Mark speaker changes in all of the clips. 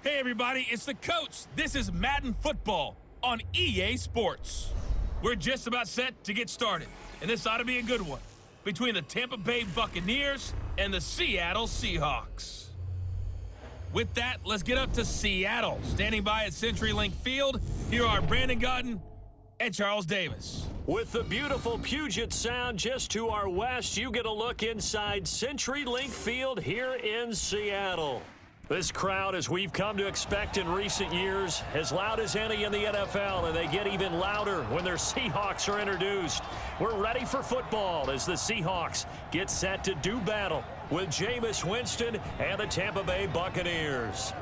Speaker 1: Hey everybody, it's the coach. This is Madden Football on EA Sports. We're just about set to get started, and this ought to be a good one between the Tampa Bay Buccaneers and the Seattle Seahawks. With that, let's get up to Seattle. Standing by at CenturyLink Field, here are Brandon Godden and Charles Davis.
Speaker 2: With the beautiful Puget Sound just to our west, you get a look inside CenturyLink Field here in Seattle. This crowd, as we've come to expect in recent years, as loud as any in the NFL, and they get even louder when their Seahawks are introduced. We're ready for football as the Seahawks get set to do battle with Jameis Winston and the Tampa Bay Buccaneers.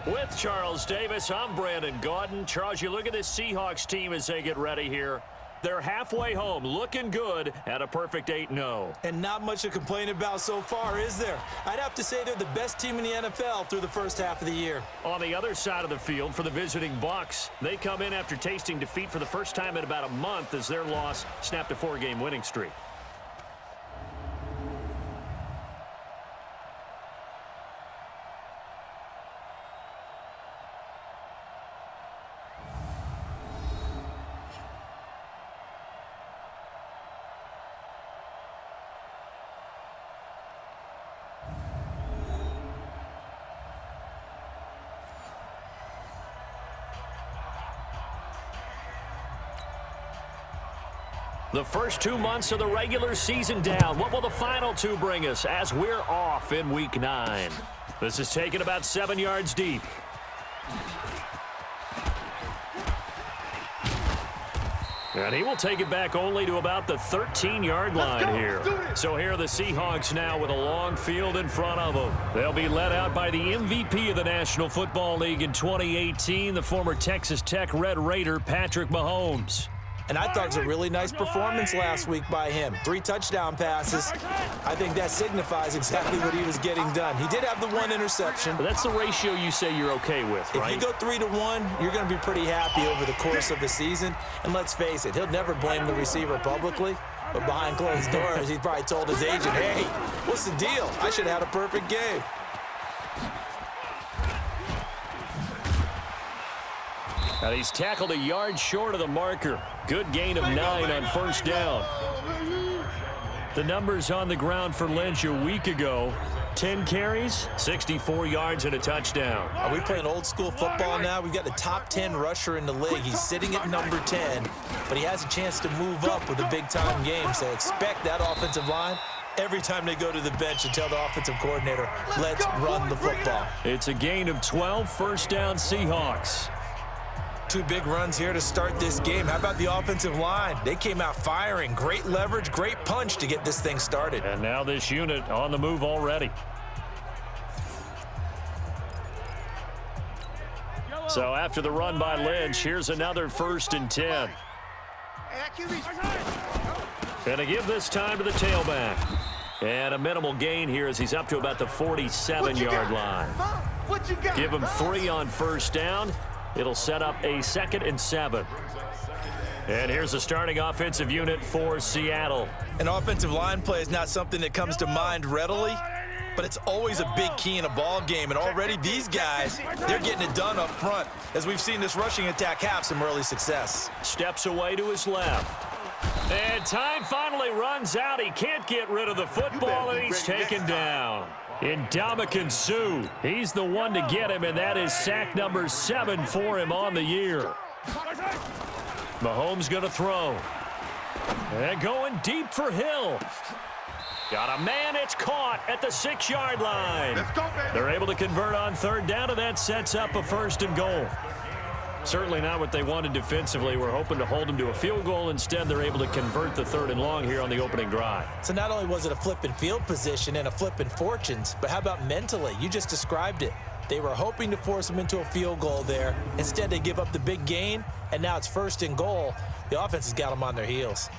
Speaker 2: With Charles Davis, I'm Brandon Godden. Charles, you look at this Seahawks team as they get ready here. They're halfway home, looking good at a perfect 8-0.
Speaker 3: And not much to complain about so far, is there? I'd have to say they're the best team in the NFL through the first half of the year.
Speaker 2: On the other side of the field for the visiting Bucs, they come in after tasting defeat for the first time in about a month as their loss snapped a 4-game winning streak. The first 2 months of the regular season down. What will the final two bring us as we're off in Week 9? This is taken about 7 yards deep. And he will take it back only to about the 13-yard line here. So here are the Seahawks now with a long field in front of them. They'll be led out by the MVP of the National Football League in 2018, the former Texas Tech Red Raider, Patrick Mahomes.
Speaker 3: And I thought it was a really nice performance last week by him. 3 touchdown passes. I think that signifies exactly what he was getting done. He did have the 1 interception.
Speaker 2: But that's the ratio you say you're okay with, right?
Speaker 3: If you go 3-1, you're going to be pretty happy over the course of the season. And let's face it, he'll never blame the receiver publicly. But behind closed doors, he probably told his agent, hey, what's the deal? I should have had a perfect game.
Speaker 2: And he's tackled a yard short of the marker. Good gain of 9 on first down. The numbers on the ground for Lynch a week ago. 10 carries, 64 yards, and a touchdown.
Speaker 3: Are we playing old school football now? We've got the top 10 rusher in the league. He's sitting at number 10, but he has a chance to move up with a big-time game. So expect that offensive line every time they go to the bench and tell the offensive coordinator, let's run the football.
Speaker 2: It's a gain of 12, first down Seahawks.
Speaker 3: 2 big runs here to start this game. How about the offensive line? They came out firing. Great leverage, great punch to get this thing started.
Speaker 2: And now this unit on the move already. So after the run by Lynch, here's another 1st and 10. And to give this time to the tailback. And a minimal gain here as he's up to about the 47-yard line. Give him 3 on first down. It'll set up a 2nd and 7. And here's the starting offensive unit for Seattle.
Speaker 3: An offensive line play is not something that comes to mind readily, but it's always a big key in a ball game. And already these guys, they're getting it done up front. As we've seen this rushing attack have some early success.
Speaker 2: Steps away to his left. And time finally runs out. He can't get rid of the football, and he's taken down. Ndamukong Suh, he's the one to get him, and that is sack number 7 for him on the year. Mahomes going to throw. And going deep for Hill. Got a man, it's caught at the 6-yard line. They're able to convert on 3rd down, and that sets up a 1st and goal. Certainly not what they wanted defensively. We're hoping to hold them to a field goal. Instead, they're able to convert the 3rd and long here on the opening drive.
Speaker 3: So not only was it a flipping field position and a flipping fortunes, but how about mentally? You just described it. They were hoping to force them into a field goal there. Instead, they give up the big gain, and now it's 1st and goal. The offense has got them on their heels.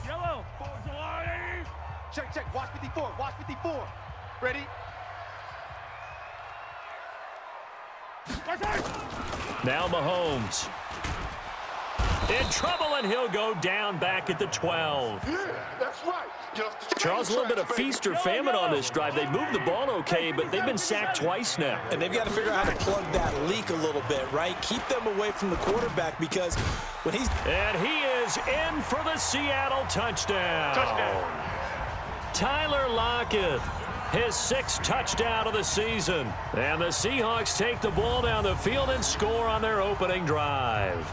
Speaker 4: Yellow. Check. Watch 54. Watch 54. Ready?
Speaker 2: Now Mahomes. In trouble, and he'll go down back at the 12.
Speaker 5: Yeah, that's right.
Speaker 2: Charles, a little bit of feast or famine on this drive. They moved the ball okay, but they've been sacked twice now.
Speaker 3: And they've got to figure out how to plug that leak a little bit, right? Keep them away from the quarterback because when he's...
Speaker 2: And he is in for the Seattle touchdown. Tyler Lockett, his 6th touchdown of the season. And the Seahawks take the ball down the field and score on their opening drive.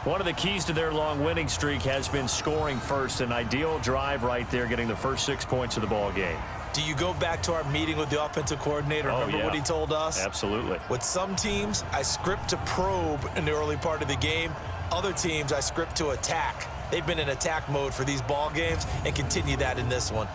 Speaker 2: One of the keys to their long winning streak has been scoring first. An ideal drive right there, getting the first 6 points of the ball game.
Speaker 3: Do you go back to our meeting with the offensive coordinator? Remember what he told us?
Speaker 2: Absolutely.
Speaker 3: With some teams, I script to probe in the early part of the game. Other teams, I script to attack. They've been in attack mode for these ball games and continue that in this one.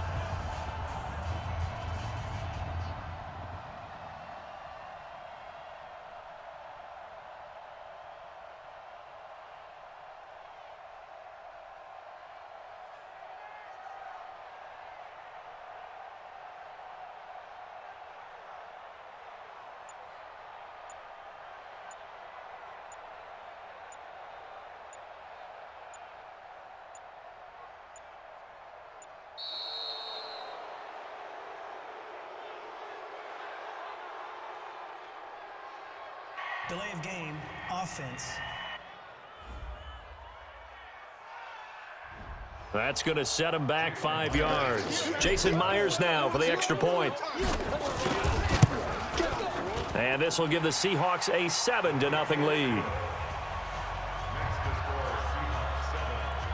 Speaker 6: Delay of game, offense.
Speaker 2: That's going to set him back 5 yards. Jason Myers now for the extra point. And this will give the Seahawks a 7-0 lead.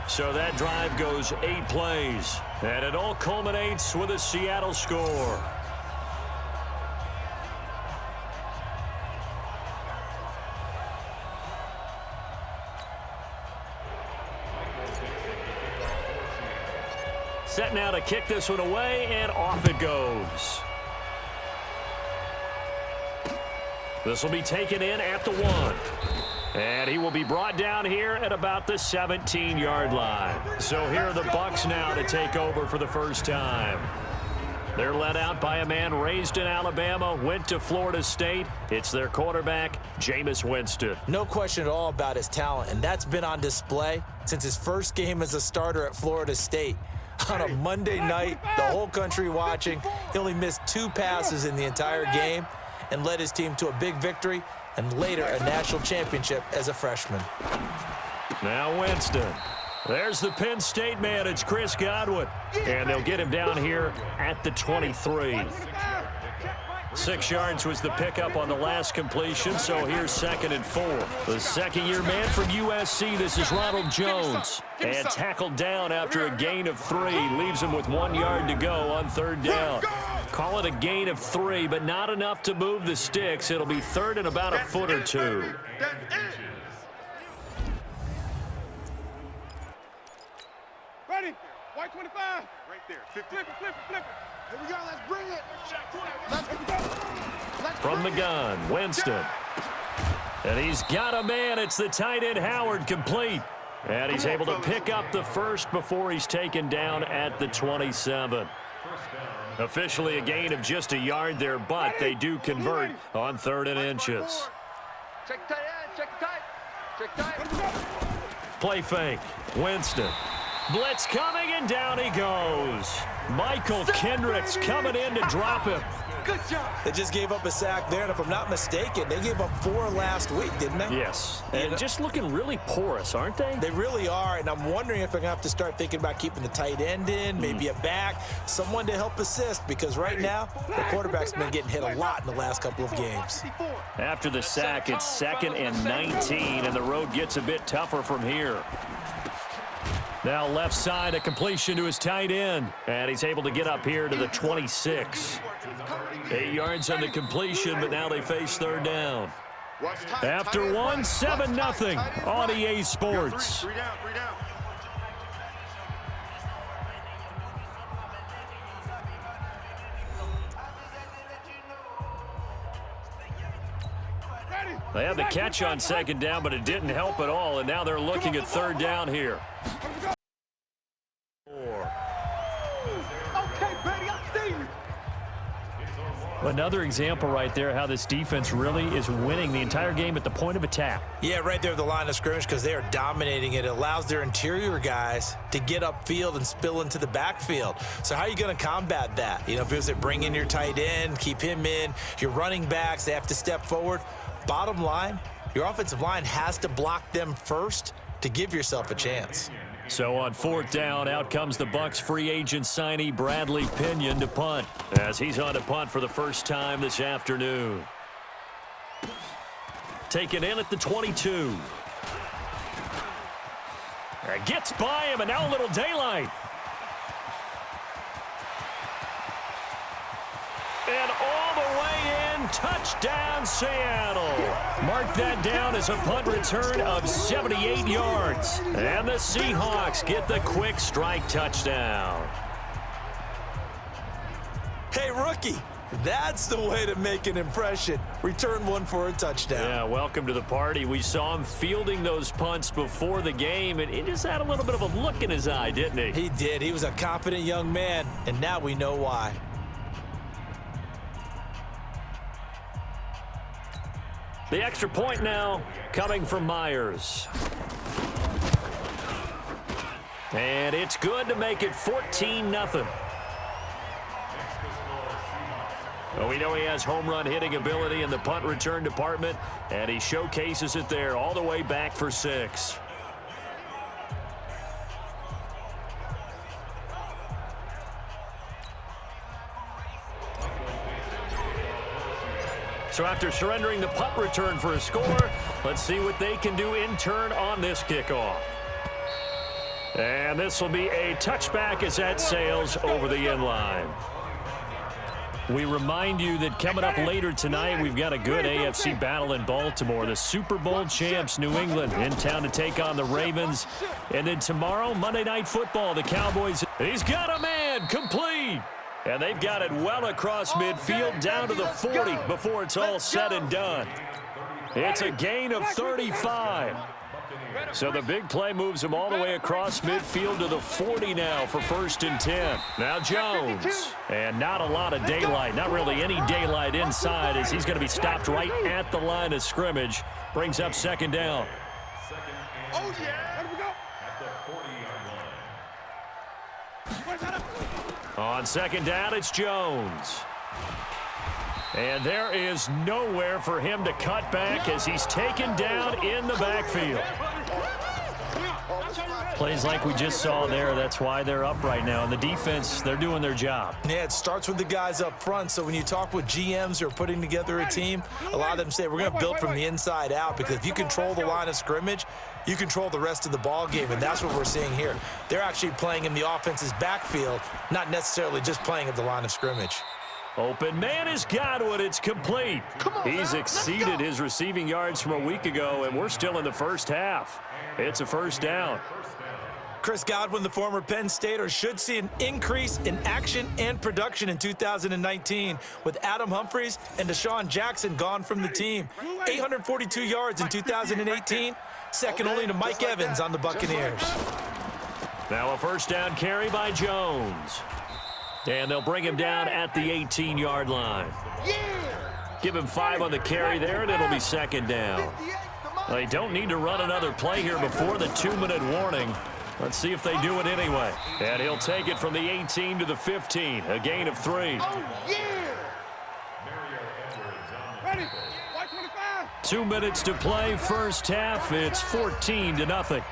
Speaker 2: So that drive goes 8 plays. And it all culminates with a Seattle score. Set now to kick this one away, and off it goes. This will be taken in at the 1. And he will be brought down here at about the 17-yard line. So here are the Bucs now to take over for the first time. They're led out by a man raised in Alabama, went to Florida State. It's their quarterback, Jameis Winston.
Speaker 3: No question at all about his talent, and that's been on display since his first game as a starter at Florida State. On a Monday night, the whole country watching, he only missed 2 passes in the entire game and led his team to a big victory and later a national championship as a freshman.
Speaker 2: Now Winston. There's the Penn State man. It's Chris Godwin. And they'll get him down here at the 23. 6 yards was the pickup on the last completion, so here's 2nd and 4. The second-year man from USC, this is Ronald Jones. And tackled down after a gain of 3. Leaves him with 1 yard to go on 3rd down. Call it a gain of 3, but not enough to move the sticks. It'll be 3rd and about a foot or 2.
Speaker 4: Ready? White 25. Right there. 50. Flip it. Here we go. Let's bring it.
Speaker 2: From the gun, Winston. And he's got a man. It's the tight end, Howard, complete. And he's able to pick up the first before he's taken down at the 27. Officially a gain of just a yard there, but they do convert on 3rd and inches.
Speaker 4: Check tight end. Check tight.
Speaker 2: Play fake. Winston. Blitz coming, and down he goes. Michael Kendricks coming in to drop him.
Speaker 4: Good job.
Speaker 3: They just gave up a sack there, and if I'm not mistaken, they gave up 4 last week, didn't they?
Speaker 2: Yes. And just looking really porous, aren't they?
Speaker 3: They really are, and I'm wondering if they're going to have to start thinking about keeping the tight end in, maybe a back, someone to help assist, because right now, the quarterback's been getting hit a lot in the last couple of games.
Speaker 2: After the sack, it's 2nd and 19, and the road gets a bit tougher from here. Now left side, a completion to his tight end. And he's able to get up here to the 26. 8 yards on the completion, but now they face 3rd down. After 1, 7-0 on EA Sports.
Speaker 5: 3 down.
Speaker 2: They had the catch on 2nd down, but it didn't help at all, and now they're looking at 3rd down here. Another example right there how this defense really is winning the entire game at the point of attack.
Speaker 3: Yeah, right there at the line of scrimmage because they are dominating it. It allows their interior guys to get upfield and spill into the backfield. So how are you going to combat that? You know, because they bring in your tight end, keep him in, your running backs, they have to step forward. Bottom line, your offensive line has to block them first to give yourself a chance.
Speaker 2: So on 4th down, out comes the Bucs free agent signee Bradley Pinion to punt, as he's on to punt for the first time this afternoon. Taken in at the 22. Gets by him, and now a little daylight. And all the way in, touchdown Seattle. Mark that down as a punt return of 78 yards. And the Seahawks get the quick strike touchdown.
Speaker 3: Hey, rookie, that's the way to make an impression. Return one for a touchdown.
Speaker 2: Yeah, welcome to the party. We saw him fielding those punts before the game, and he just had a little bit of a look in his eye, didn't he?
Speaker 3: He did. He was a confident young man, and now we know why.
Speaker 2: The extra point now coming from Myers. And it's good to make it 14-0. Well, we know he has home run hitting ability in the punt return department, and he showcases it there all the way back for 6. So after surrendering the punt return for a score, let's see what they can do in turn on this kickoff. And this will be a touchback as that sails over the end line. We remind you that coming up later tonight, we've got a good AFC battle in Baltimore. The Super Bowl champs, New England, in town to take on the Ravens. And then tomorrow, Monday Night Football, the Cowboys. He's got a man, complete. And they've got it well across midfield down to the 40 before it's all said and done. It's a gain of 35. So the big play moves him all the way across midfield to the 40 now for 1st and 10. Now Jones. And not a lot of daylight, not really any daylight inside as he's going to be stopped right at the line of scrimmage. Brings up 2nd down.
Speaker 4: Oh, yeah.
Speaker 2: On 2nd down, it's Jones. And there is nowhere for him to cut back as he's taken down in the backfield. Plays like we just saw there, that's why they're up right now. And the defense, they're doing their job.
Speaker 3: Yeah, it starts with the guys up front. So when you talk with GMs who are putting together a team, a lot of them say we're going to build from the inside out, because if you control the line of scrimmage, you control the rest of the ball game, and that's what we're seeing here. They're actually playing in the offense's backfield, not necessarily just playing at the line of scrimmage.
Speaker 2: Open man is Godwin. It's complete. He's exceeded his receiving yards from a week ago, and we're still in the first half. It's a 1st down.
Speaker 3: Chris Godwin, the former Penn Stater, should see an increase in action and production in 2019 with Adam Humphries and Deshaun Jackson gone from the team. 842 yards in 2018, second only to Mike Evans on the Buccaneers.
Speaker 2: Now a 1st down carry by Jones. And they'll bring him down at the 18-yard line. Give him 5 on the carry there, and it'll be 2nd down. They don't need to run another play here before the 2-minute warning. Let's see if they do it anyway. And he'll take it from the 18 to the 15, a gain of 3. 2 minutes to play, first half. It's 14-0.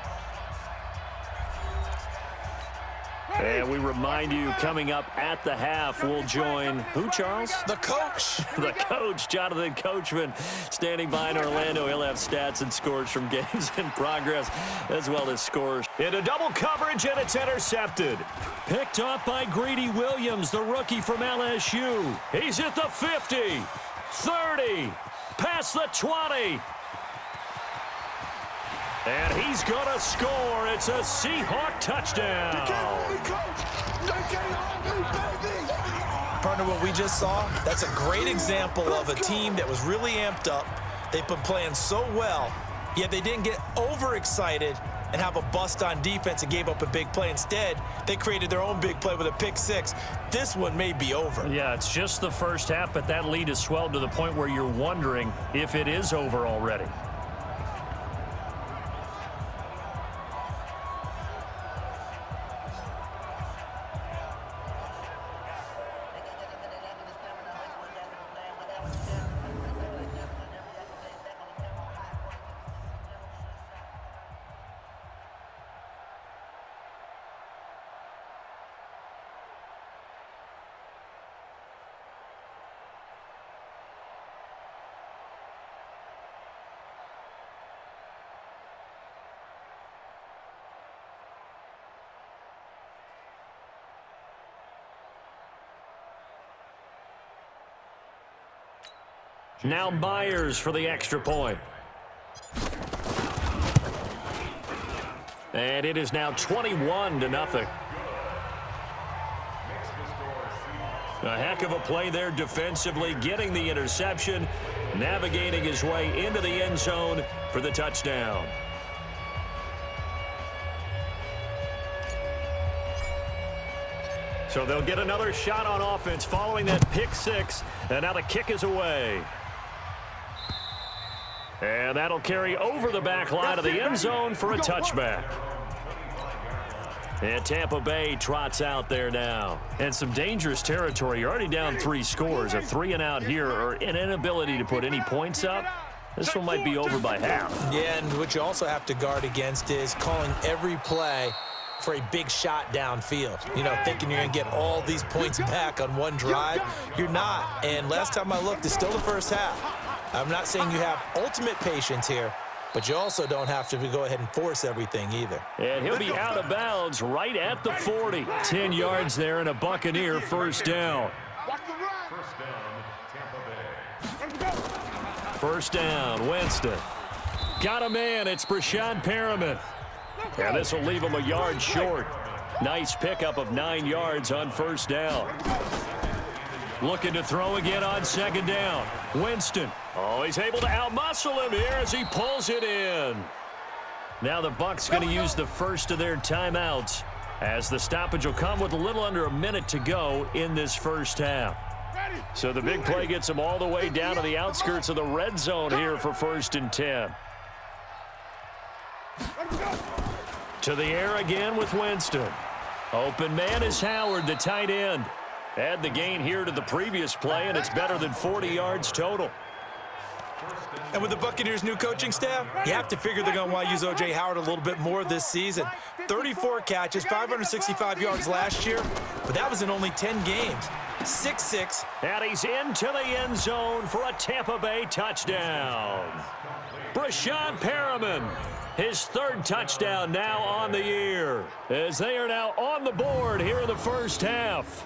Speaker 2: And we remind you, coming up at the half, we'll join who, Charles?
Speaker 3: The coach.
Speaker 2: The coach, Jonathan Coachman, standing by in Orlando. He'll have stats and scores from games in progress, as well as scores. Into double coverage, and it's intercepted. Picked off by Greedy Williams, the rookie from LSU. He's at the 50, 30, past the 20. And he's going to score. It's a Seahawk touchdown.
Speaker 3: Partner, what we just saw, that's a great example of a team that was really amped up. They've been playing so well, yet they didn't get overexcited and have a bust on defense and gave up a big play. Instead, they created their own big play with a pick six. This one may be over.
Speaker 2: Yeah, it's just the first half, but that lead has swelled to the point where you're wondering if it is over already. Now Myers for the extra point. And it is now 21-0. A heck of a play there defensively, getting the interception, navigating his way into the end zone for the touchdown. So they'll get another shot on offense following that pick six, and now the kick is away. And that'll carry over the back line of the end zone for a touchback. And Tampa Bay trots out there now. And some dangerous territory. You're already down 3 scores. A 3-and-out here, or an inability to put any points up. This one might be over by half.
Speaker 3: Yeah, and what you also have to guard against is calling every play for a big shot downfield. You know, thinking you're going to get all these points back on one drive. You're not. And last time I looked, it's still the first half. I'm not saying you have ultimate patience here, but you also don't have to go ahead and force everything either.
Speaker 2: And he'll be out of bounds right at the 40. 10 yards there and a Buccaneer first down. First down, Winston. Got a man, it's Brashad Perriman. And this will leave him a yard short. Nice pickup of 9 yards on first down. Looking to throw again on second down. Winston. Oh, he's able to outmuscle him here as he pulls it in. Now the Bucs going to use the first of their timeouts, as the stoppage will come with a little under a minute to go in this first half. So the big play gets them all the way down to the outskirts of the red zone here for 1st and 10. To the air again with Winston. Open man is Howard, the tight end. Add the gain here to the previous play, and it's better than 40 yards total.
Speaker 3: And with the Buccaneers' new coaching staff, you have to figure they're going to want to use O.J. Howard a little bit more this season. 34 catches, 565 yards last year, but that was in only 10 games. 6'6".
Speaker 2: And he's into the end zone for a Tampa Bay touchdown. Brashad Perriman, his 3rd touchdown now on the year, as they are now on the board here in the first half.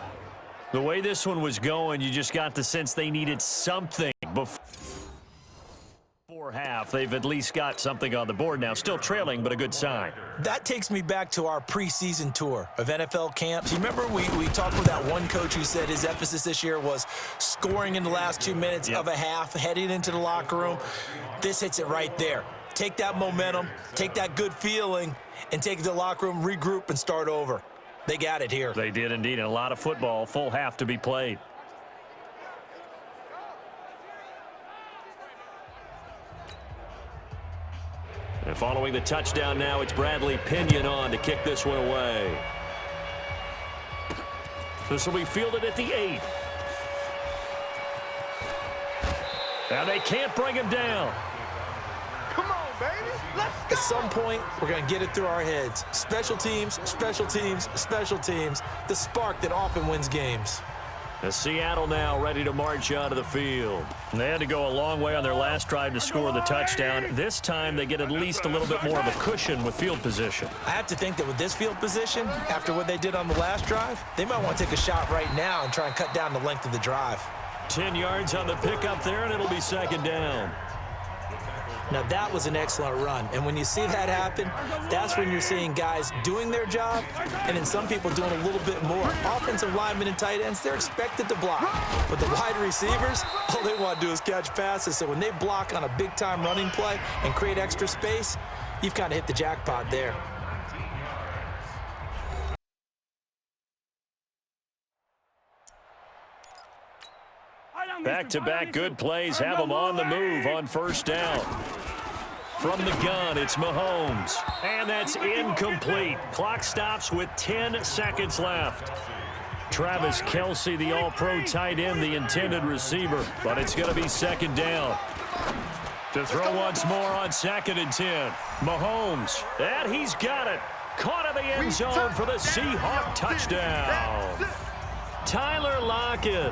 Speaker 2: The way this one was going, you just got the sense they needed something before half. They've at least got something on the board now. Still trailing, but a good sign.
Speaker 3: That takes me back to our preseason tour of NFL camps. You remember we talked with that one coach who said his emphasis this year was scoring in the last 2 minutes of a half, heading into the locker room. This hits it right there. Take that momentum, take that good feeling, and take it to the locker room, regroup, and start over. They got it here.
Speaker 2: They did indeed, and a lot of football, full half to be played. And following the touchdown now, it's Bradley Pinion on to kick this one away. This will be fielded at the 8. Now they can't bring him down.
Speaker 4: Come on, baby. Let's go.
Speaker 3: At some point, we're going to get it through our heads. Special teams, special teams, special teams. The spark that often wins games.
Speaker 2: The Seattle now ready to march onto the field. And they had to go a long way on their last drive to score the touchdown. This time they get at least a little bit more of a cushion with field position.
Speaker 3: I have to think that with this field position, after what they did on the last drive, they might want to take a shot right now and try and cut down the length of the drive.
Speaker 2: 10 yards on the pickup there, and it'll be second down.
Speaker 3: Now, that was an excellent run. And when you see that happen, that's when you're seeing guys doing their job and then some people doing a little bit more. Offensive linemen and tight ends, they're expected to block. But the wide receivers, all they want to do is catch passes. So when they block on a big-time running play and create extra space, you've kind of hit the jackpot there.
Speaker 2: Back-to-back good plays have them on the move on first down. From the gun, it's Mahomes. And that's incomplete. Clock stops with 10 seconds left. Travis Kelce, the all-pro tight end, the intended receiver. But it's going to be second down. To throw once more on 2nd and 10. Mahomes, and he's got it. Caught in the end zone for the Seahawks touchdown. Tyler Lockett.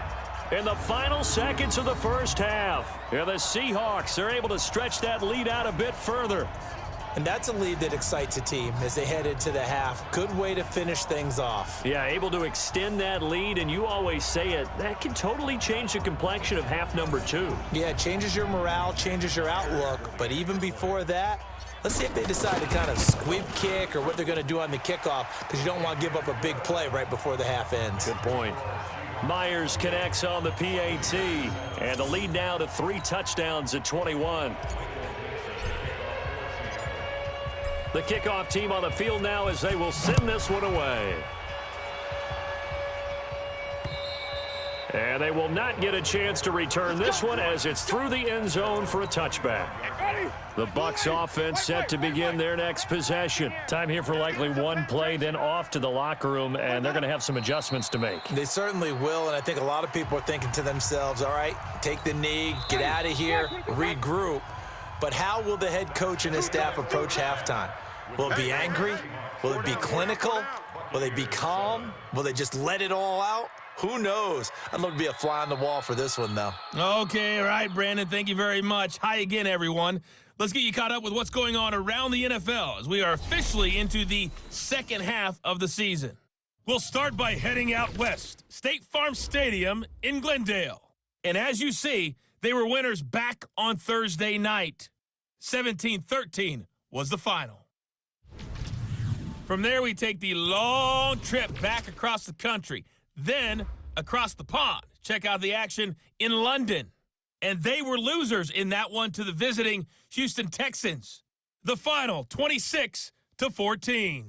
Speaker 2: In the final seconds of the first half. And the Seahawks are able to stretch that lead out a bit further.
Speaker 3: And that's a lead that excites a team as they head into the half. Good way to finish things off.
Speaker 2: Yeah, able to extend that lead, and you always say it, that can totally change the complexion of half number 2.
Speaker 3: Yeah, it changes your morale, changes your outlook. But even before that, let's see if they decide to kind of squib kick or what they're going to do on the kickoff, because you don't want to give up a big play right before the half ends.
Speaker 2: Good point. Myers connects on the PAT, and the lead now to 3 touchdowns at 21. The kickoff team on the field now as they will send this one away. And they will not get a chance to return this one as it's through the end zone for a touchback. The Bucs offense set to begin their next possession. Time here for likely one play, then off to the locker room, and they're going to have some adjustments to make.
Speaker 3: They certainly will, and I think a lot of people are thinking to themselves, all right, take the knee, get out of here, regroup. But how will the head coach and his staff approach halftime? Will it be angry? Will it be clinical? Will they be calm? Will they just let it all out? Who knows? I'd love to be a fly on the wall for this one, though.
Speaker 1: Okay, all right, Brandon, thank you very much. Hi again, everyone. Let's get you caught up with what's going on around the NFL as we are officially into the second half of the season. We'll start by heading out west, State Farm Stadium in Glendale. And as you see, they were winners back on Thursday night. 17-13 was the final. From there, we take the long trip back across the country, then across the pond. Check out the action in London. And they were losers in that one to the visiting Houston Texans. The final, 26-14.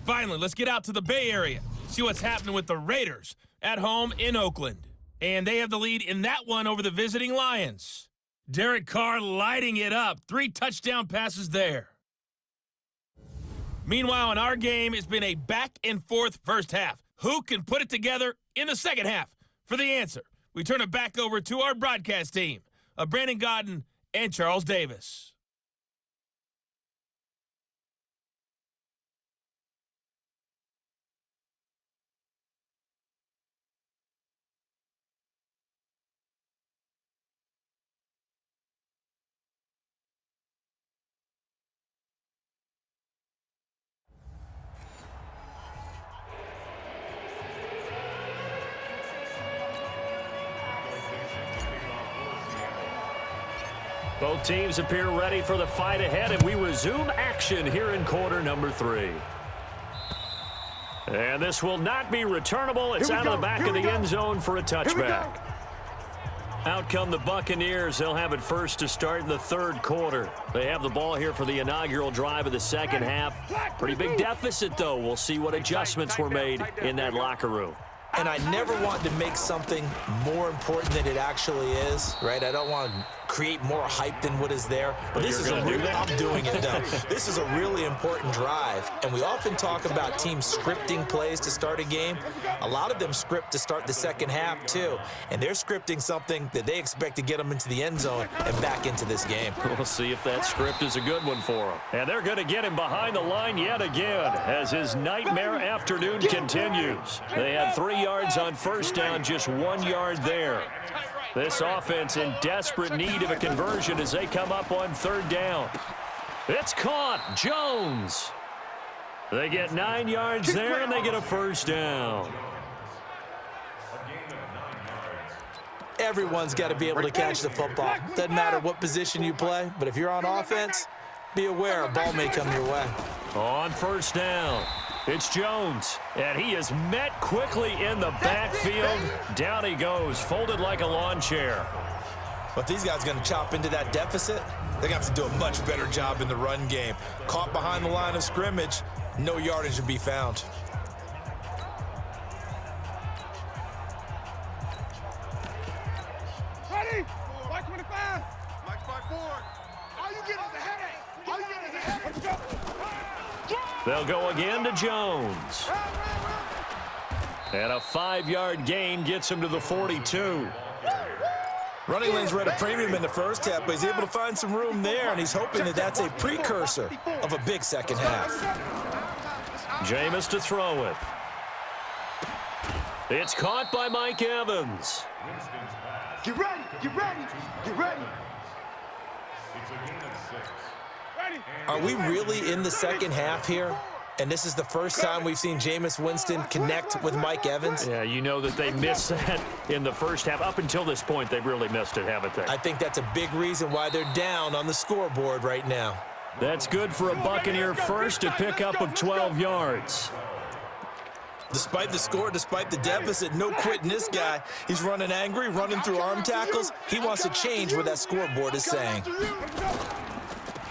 Speaker 1: Finally, let's get out to the Bay Area, see what's happening with the Raiders at home in Oakland. And they have the lead in that one over the visiting Lions. Derek Carr lighting it up. 3 touchdown passes there. Meanwhile, in our game, it's been a back-and-forth first half. Who can put it together in the second half? For the answer, we turn it back over to our broadcast team of Brandon Godden and Charles Davis.
Speaker 2: Both teams appear ready for the fight ahead, and we resume action here in quarter number 3. And this will not be returnable. It's out of the back of the end zone for a touchback. Out come the Buccaneers. They'll have it first to start the third quarter. They have the ball here for the inaugural drive of the second half. Pretty big deficit, though. We'll see what adjustments were made in that locker room.
Speaker 3: And I never want to make something more important than it actually is, right? I don't want to create more hype than what is there. But this is a really, I'm doing it though. This is a really important drive. And we often talk about teams scripting plays to start a game. A lot of them script to start the second half too. And they're scripting something that they expect to get them into the end zone and back into this game.
Speaker 2: We'll see if that script is a good one for them. And they're going to get him behind the line yet again as his nightmare afternoon continues. They had 3 yards on first down, just 1 yard there. This offense in desperate need of a conversion as they come up on third down. It's caught. Jones. They get 9 yards there, and they get a first down.
Speaker 3: Everyone's got to be able to catch the football. Doesn't matter what position you play, but if you're on offense, be aware a ball may come your way.
Speaker 2: On first down, it's Jones, and he is met quickly in the backfield. Down he goes, folded like a lawn chair.
Speaker 3: But these guys going to chop into that deficit, They're going to have to do a much better job in the run game. Caught behind the line of scrimmage, no yardage to be found.
Speaker 4: Ready? White 25. Mike's 5-4. All you get is a headache. All you get is a headache. Let's go.
Speaker 2: They'll go again to Jones. And a 5-yard gain gets him to the 42.
Speaker 3: Running lanes were at a premium in the first half, but he's able to find some room there, and he's hoping that that's a precursor of a big second half.
Speaker 2: Jameis to throw it. It's caught by Mike Evans.
Speaker 4: Get ready. Get ready. Get ready.
Speaker 3: Are we really in the second half here? And this is the first time we've seen Jameis Winston connect with Mike Evans?
Speaker 2: Yeah, you know that they missed that in the first half. Up until this point, they've really missed it, haven't they?
Speaker 3: I think that's a big reason why they're down on the scoreboard right now.
Speaker 2: That's good for a Buccaneer first, a pickup of 12 yards.
Speaker 3: Despite the score, despite the deficit, no quitting this guy. He's running angry, running through arm tackles. He wants to change what that scoreboard is saying.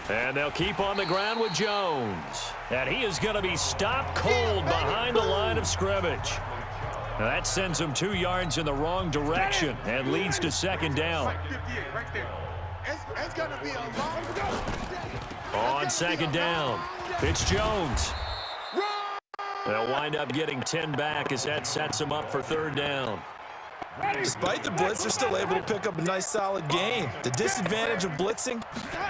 Speaker 2: And they'll keep on the ground with Jones. And he is going to be stopped cold behind the line of scrimmage. Now that sends him 2 yards in the wrong direction and leads to second down. On second down, it's Jones. They'll wind up getting 10 back as that sets him up for third down.
Speaker 3: Despite the blitz, they're still able to pick up a nice, solid gain. The disadvantage of blitzing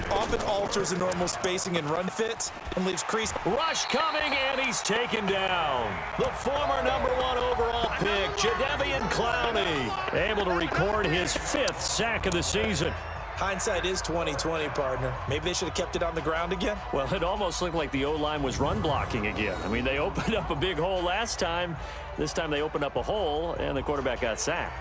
Speaker 3: often alters the normal spacing and run fits and leaves crease.
Speaker 2: Rush coming, and he's taken down. The former #1 overall pick, Jadeveon Clowney, able to record his 5th sack of the season.
Speaker 3: Hindsight is 20/20, partner. Maybe they should have kept it on the ground again.
Speaker 2: Well, it almost looked like the O-line was run blocking again. I mean, they opened up a big hole last time. This time they opened up a hole, and the quarterback got sacked.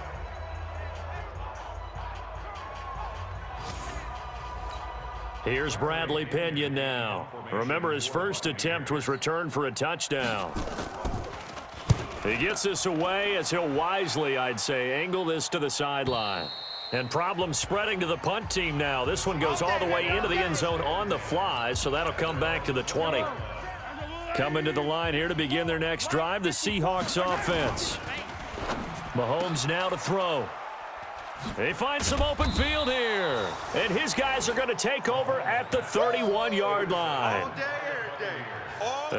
Speaker 2: Here's Bradley Pinion now. Remember, his first attempt was returned for a touchdown. He gets this away as he'll wisely, I'd say, angle this to the sideline. And problems spreading to the punt team now. This one goes all the way into the end zone on the fly, so that'll come back to the 20. Coming to the line here to begin their next drive, the Seahawks offense. Mahomes now to throw. They find some open field here. And his guys are going to take over at the 31-yard line.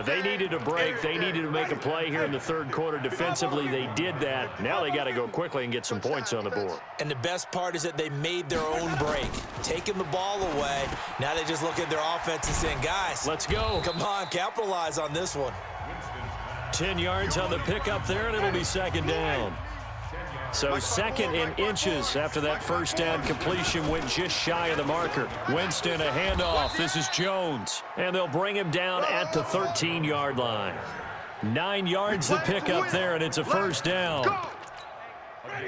Speaker 2: They needed a break. They needed to make a play here in the third quarter. Defensively, they did that. Now they got to go quickly and get some points on the board.
Speaker 3: And the best part is that they made their own break, taking the ball away. Now they just look at their offense and saying, guys,
Speaker 2: let's go.
Speaker 3: Come on, capitalize on this one.
Speaker 2: 10 yards on the pickup there, and it'll be second down. So second in inches after that first down completion went just shy of the marker. Winston, a handoff. This is Jones. And they'll bring him down at the 13-yard line. 9 yards to pick up there, and it's a first down.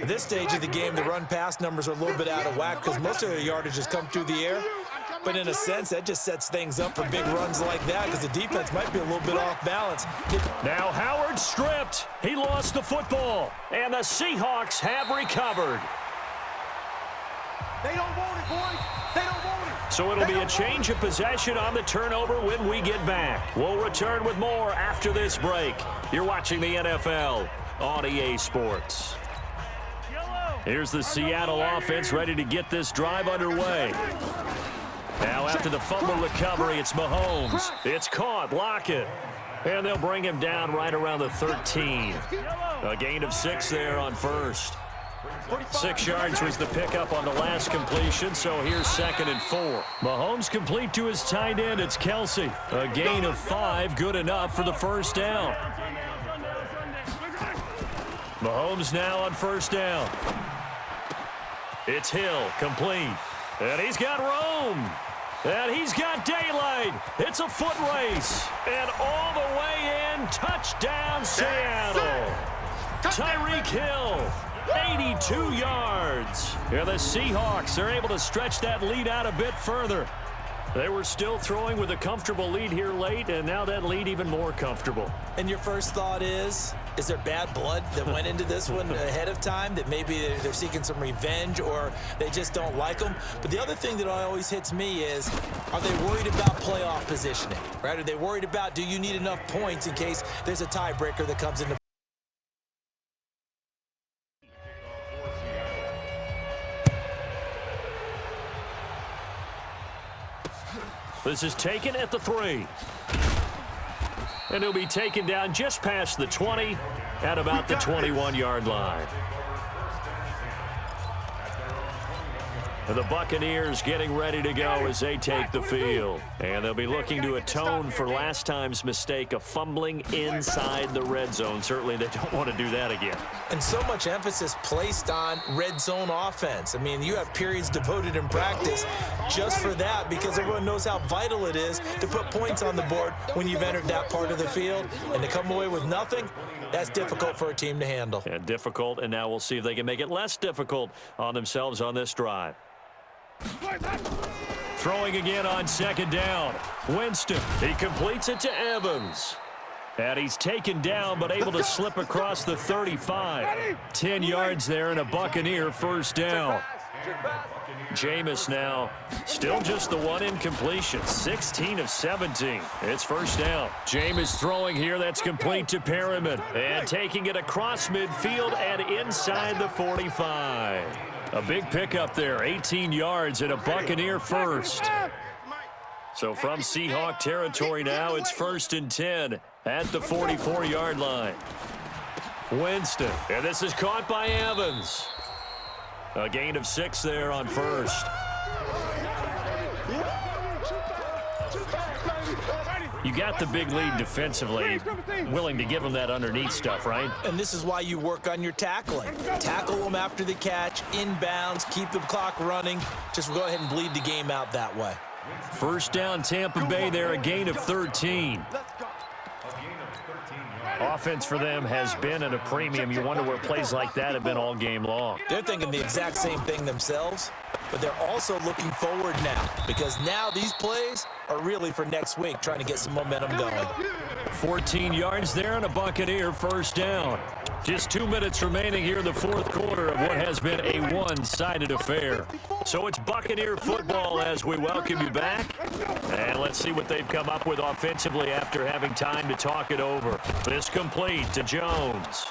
Speaker 3: At this stage of the game, the run-pass numbers are a little bit out of whack because most of their yardage has come through the air. But in a sense, that just sets things up for big runs like that because the defense might be a little bit off balance.
Speaker 2: Now Howard stripped. He lost the football. And the Seahawks have recovered.
Speaker 4: They don't want it, boys. They don't want it.
Speaker 2: So it'll be a change of possession on the turnover when we get back. We'll return with more after this break. You're watching the NFL on EA Sports. Here's the Seattle offense ready to get this drive underway. Now after the fumble recovery, it's Mahomes. It's caught, Lockett. And they'll bring him down right around the 13. A gain of 6 there on first. 6 yards was the pickup on the last completion, so here's 2nd and 4. Mahomes complete to his tight end, it's Kelsey. A gain of 5, good enough for the first down. Mahomes now on first down. It's Hill, complete. And he's got room. And he's got daylight. It's a foot race. And all the way in, touchdown Seattle. Tyreek Hill, 82 yards. Here the Seahawks are able to stretch that lead out a bit further. They were still throwing with a comfortable lead here late, and now that lead even more comfortable.
Speaker 3: And your first thought is there bad blood that went into this one ahead of time, that maybe they're seeking some revenge or they just don't like them? But the other thing that always hits me is, are they worried about playoff positioning, right? Are they worried about, do you need enough points in case there's a tiebreaker that comes into?
Speaker 2: This is taken at the 3. And he'll be taken down just past the 20 at about the 21-yard line. And the Buccaneers getting ready to go as they take the field. And they'll be looking to atone for last time's mistake of fumbling inside the red zone. Certainly they don't want to do that again.
Speaker 3: And so much emphasis placed on red zone offense. I mean, you have periods devoted in practice just for that, because everyone knows how vital it is to put points on the board when you've entered that part of the field. And to come away with nothing, that's difficult for a team to handle.
Speaker 2: And difficult, and now we'll see if they can make it less difficult on themselves on this drive. Throwing again on second down. Winston, he completes it to Evans. And he's taken down, but able to slip across the 35. 10 yards there and a Buccaneer first down. Jameis now still just the one incompletion. 16 of 17. It's first down. Jameis throwing here. That's complete to Perriman. And taking it across midfield and inside the 45. A big pickup there. 18 yards and a Buccaneer first. So from Seahawk territory now, it's 1st and 10 at the 44-yard line. Winston. And this is caught by Evans. A gain of 6 there on first. You got the big lead defensively, willing to give them that underneath stuff, right?
Speaker 3: And this is why you work on your tackling. Tackle them after the catch, inbounds, keep the clock running. Just go ahead and bleed the game out that way.
Speaker 2: First down, Tampa Bay there, a gain of 13. Offense for them has been at a premium. You wonder where plays like that have been all game long.
Speaker 3: They're thinking the exact same thing themselves, but they're also looking forward now, because now these plays are really for next week, trying to get some momentum going.
Speaker 2: 14 yards there and a Buccaneer first down. Just 2 minutes remaining here in the fourth quarter of what has been a one-sided affair. So it's Buccaneer football as we welcome you back. And let's see what they've come up with offensively after having time to talk it over. This complete to Jones.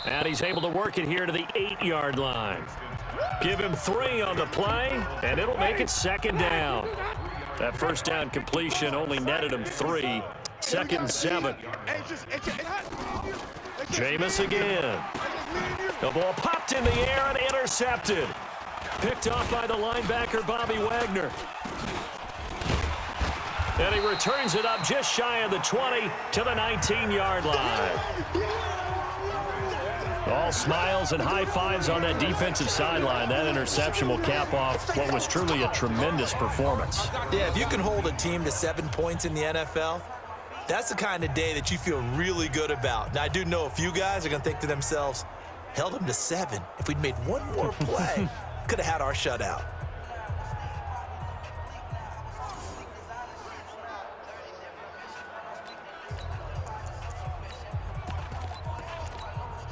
Speaker 2: And he's able to work it here to the 8-yard line. Give him 3 on the play, and it'll make it second down. That first down completion only netted him 3. 2nd and 7. Jameis again. The ball popped in the air and intercepted. Picked off by the linebacker, Bobby Wagner. And he returns it up just shy of the 20 to the 19-yard line. All smiles and high fives on that defensive sideline. That interception will cap off what was truly a tremendous performance.
Speaker 3: Yeah, if you can hold a team to 7 points in the NFL, that's the kind of day that you feel really good about. Now, I do know a few guys are going to think to themselves, held them to 7. If we'd made one more play, could have had our shutout.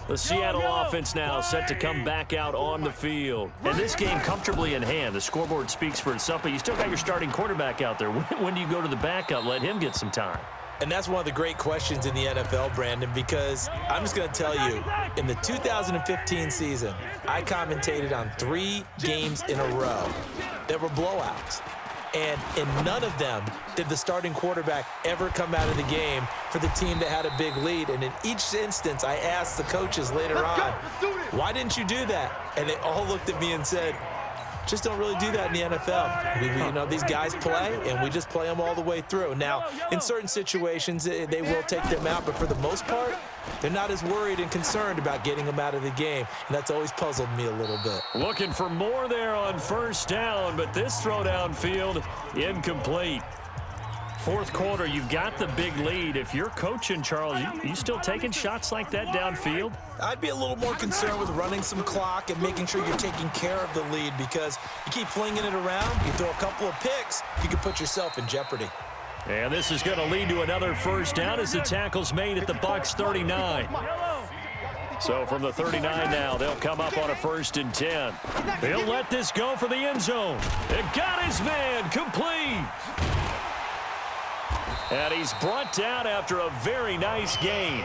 Speaker 2: The Seattle offense now set to come back out on the field. And this game comfortably in hand. The scoreboard speaks for itself, but you still got your starting quarterback out there. When do you go to the backup? Let him get some time.
Speaker 3: And that's one of the great questions in the NFL, Brandon, because I'm just going to tell you, in the 2015 season, I commentated on 3 games in a row that were blowouts. And in none of them did the starting quarterback ever come out of the game for the team that had a big lead. And in each instance, I asked the coaches later on, why didn't you do that? And they all looked at me and said, just don't really do that in the NFL. These guys play, and we just play them all the way through. Now, in certain situations, they will take them out, but for the most part, they're not as worried and concerned about getting them out of the game, and that's always puzzled me a little bit.
Speaker 2: Looking for more there on first down, but this throw downfield incomplete. Fourth quarter, you've got the big lead. If you're coaching, Charles, you still taking shots like that downfield?
Speaker 3: I'd be a little more concerned with running some clock and making sure you're taking care of the lead, because you keep flinging it around, you throw a couple of picks, you can put yourself in jeopardy.
Speaker 2: And this is going to lead to another first down as the tackle's made at the Bucs 39. So from the 39 now, they'll come up on a 1st and 10. He'll let this go for the end zone. It got his man complete. And he's brought down after a very nice gain.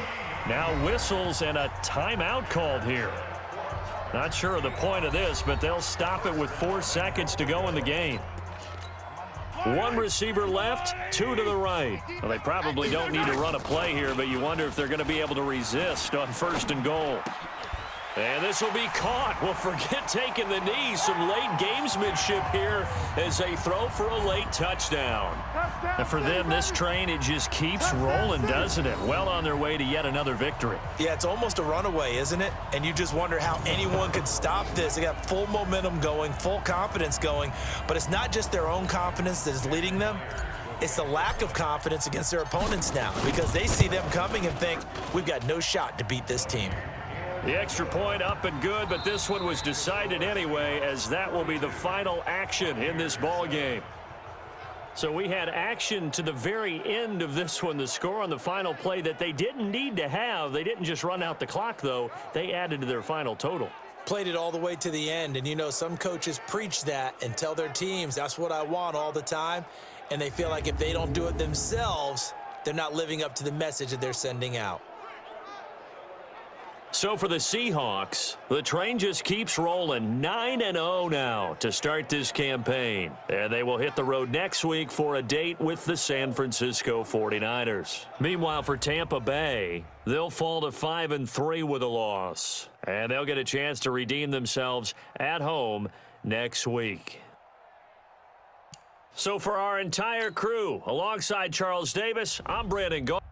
Speaker 2: Now whistles and a timeout called here. Not sure of the point of this, but they'll stop it with 4 seconds to go in the game. 1 receiver left, 2 to the right. Well, they probably don't need to run a play here, but you wonder if they're going to be able to resist on 1st and goal. And this will be caught. Well, forget taking the knee. Some late gamesmanship here as they throw for a late touchdown. And for them, this train, it just keeps rolling, doesn't it? Well on their way to yet another victory.
Speaker 3: Yeah, it's almost a runaway, isn't it? And you just wonder how anyone could stop this. They got full momentum going, full confidence going. But it's not just their own confidence that is leading them. It's the lack of confidence against their opponents now, because they see them coming and think, we've got no shot to beat this team.
Speaker 2: The extra point up and good, but this one was decided anyway, as that will be the final action in this ball game. So we had action to the very end of this one. The score on the final play that they didn't need to have. They didn't just run out the clock, though. They added to their final total.
Speaker 3: Played it all the way to the end, and you know, some coaches preach that and tell their teams, that's what I want all the time, and they feel like if they don't do it themselves, they're not living up to the message that they're sending out.
Speaker 2: So for the Seahawks, the train just keeps rolling. 9-0 now to start this campaign. And they will hit the road next week for a date with the San Francisco 49ers. Meanwhile, for Tampa Bay, they'll fall to 5-3 with a loss. And they'll get a chance to redeem themselves at home next week. So for our entire crew, alongside Charles Davis, I'm Brandon Gault.